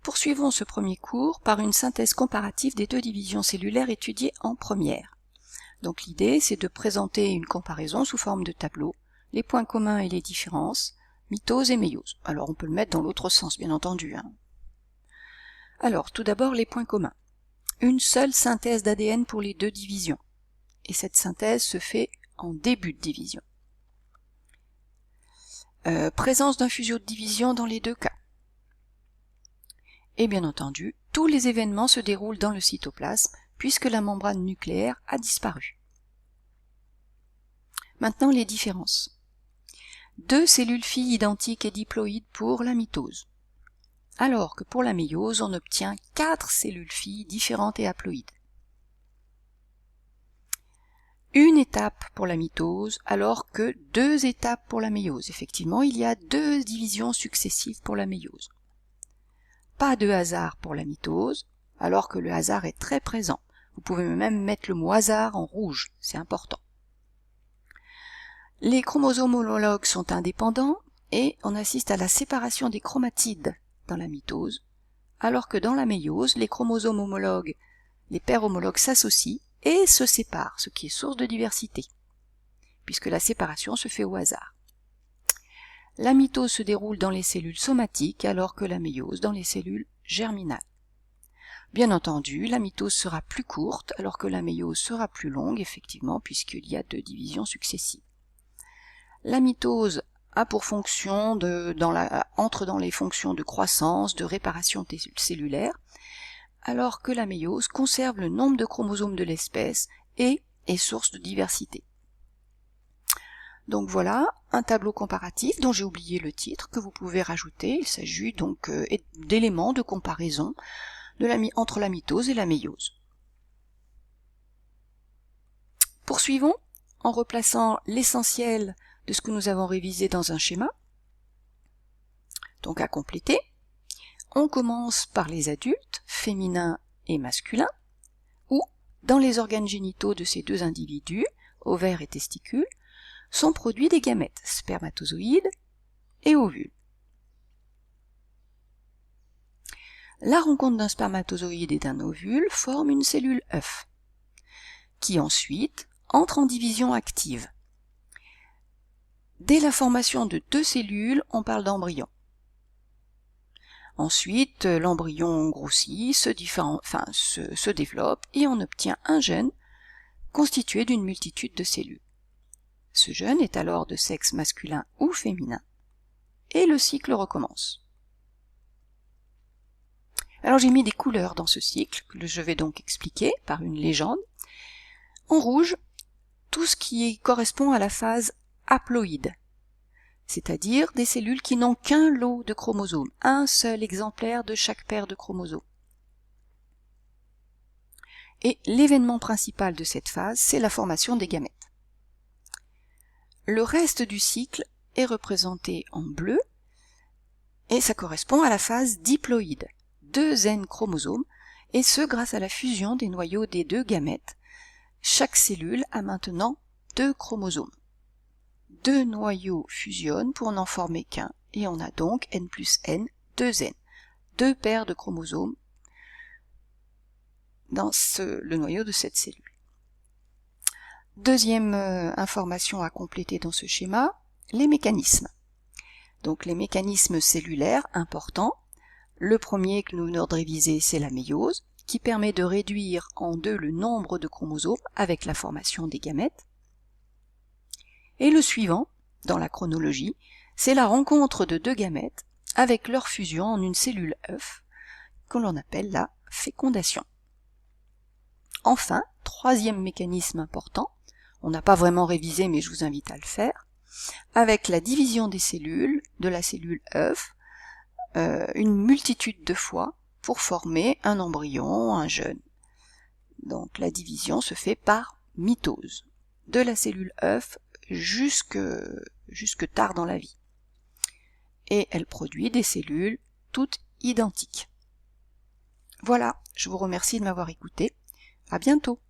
Poursuivons ce premier cours par une synthèse comparative des deux divisions cellulaires étudiées en première. Donc l'idée, c'est de présenter une comparaison sous forme de tableau, les points communs et les différences, mitose et méiose. Alors on peut le mettre dans l'autre sens, bien entendu. Alors, tout d'abord, les points communs. Une seule synthèse d'ADN pour les deux divisions. Et cette synthèse se fait en début de division. Présence d'un fuseau de division dans les deux cas. Et bien entendu, tous les événements se déroulent dans le cytoplasme, puisque la membrane nucléaire a disparu. Maintenant les différences. 2 cellules filles identiques et diploïdes pour la mitose, alors que pour la méiose, on obtient 4 cellules filles différentes et haploïdes. Une étape pour la mitose, alors que 2 étapes pour la méiose. Effectivement, il y a 2 divisions successives pour la méiose. Pas de hasard pour la mitose, alors que le hasard est très présent. Vous pouvez même mettre le mot hasard en rouge, c'est important. Les chromosomes homologues sont indépendants et on assiste à la séparation des chromatides dans la mitose, alors que dans la méiose, les chromosomes homologues, les paires homologues s'associent et se séparent, ce qui est source de diversité, puisque la séparation se fait au hasard. La mitose se déroule dans les cellules somatiques, alors que la méiose dans les cellules germinales. Bien entendu, la mitose sera plus courte, alors que la méiose sera plus longue, effectivement, puisqu'il y a 2 divisions successives. La mitose a pour fonction entre dans les fonctions de croissance, de réparation cellulaire, alors que la méiose conserve le nombre de chromosomes de l'espèce et est source de diversité. Donc voilà un tableau comparatif dont j'ai oublié le titre que vous pouvez rajouter. Il s'agit donc d'éléments de comparaison entre la mitose et la méiose. Poursuivons en replaçant l'essentiel de ce que nous avons révisé dans un schéma. Donc à compléter, on commence par les adultes, féminins et masculins, où, dans les organes génitaux de ces deux individus, ovaires et testicules, sont produits des gamètes, spermatozoïdes et ovules. La rencontre d'un spermatozoïde et d'un ovule forme une cellule œuf, qui ensuite entre en division active. Dès la formation de 2 cellules, on parle d'embryon. Ensuite, l'embryon grossit, se développe et on obtient un gène constitué d'une multitude de cellules. Ce gène est alors de sexe masculin ou féminin et le cycle recommence. Alors j'ai mis des couleurs dans ce cycle que je vais donc expliquer par une légende. En rouge, tout ce qui correspond à la phase haploïde, c'est-à-dire des cellules qui n'ont qu'un lot de chromosomes, un seul exemplaire de chaque paire de chromosomes. Et l'événement principal de cette phase, c'est la formation des gamètes. Le reste du cycle est représenté en bleu, et ça correspond à la phase diploïde, 2 N chromosomes, et ce grâce à la fusion des noyaux des 2 gamètes. Chaque cellule a maintenant 2 chromosomes. 2 noyaux fusionnent pour n'en former qu'un, et on a donc N plus N, 2 N, 2 paires de chromosomes dans le noyau de cette cellule. Deuxième information à compléter dans ce schéma, les mécanismes. Donc les mécanismes cellulaires importants. Le premier que nous venons de réviser, c'est la méiose, qui permet de réduire en 2 le nombre de chromosomes avec la formation des gamètes. Et le suivant, dans la chronologie, c'est la rencontre de 2 gamètes avec leur fusion en une cellule œuf, que l'on appelle la fécondation. Enfin, troisième mécanisme important, on n'a pas vraiment révisé mais je vous invite à le faire, avec la division des cellules, de la cellule œuf, une multitude de fois pour former un embryon, un jeune. Donc la division se fait par mitose, de la cellule œuf jusque tard dans la vie. Et elle produit des cellules toutes identiques. Voilà, je vous remercie de m'avoir écouté. À bientôt.